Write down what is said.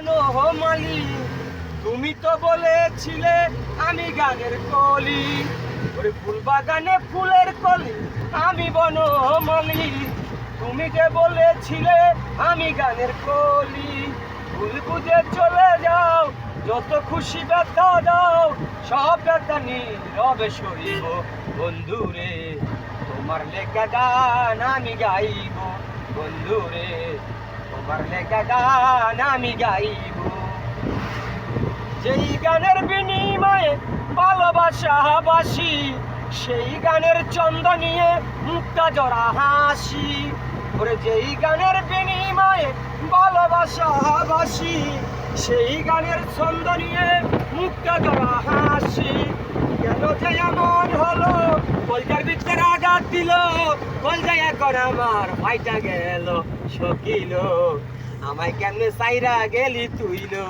বনমালী, তুমি তো বলেছিলে আমি গানের কলি। ওরে ফুল বাগানে ফুলের কলি আমি বনমালী, তুমি যে বলেছিলে আমি গানের কলি। ভুল বুঝে চলে যাও, যত খুশি ব্যথা দাও, সব ব্যথা নীরবে সইব বন্ধুরে। তোমার লেখা গান আমি গাইব বন্ধুরে, তোমার লেখা গান আমি গাইব। যেই গানের বিনিময়ে ভালোবাসা বাসি, সেই গানের চন্দ নিয়ে মুক্তা জড়া হাসি। ওরে যেই গানের বিনিময়ে ভালোবাসা বাসি, সেই গানের ছন্দ নিয়ে মুক্তা জড়া হাসি। কেন যে এমন হলো, কলজার ভিতরে আঘাত দিল, কলজায় এখন আমার ফাইটা গেল। সকিল আমায় কেমনে সাইরা গেলি তুইলো।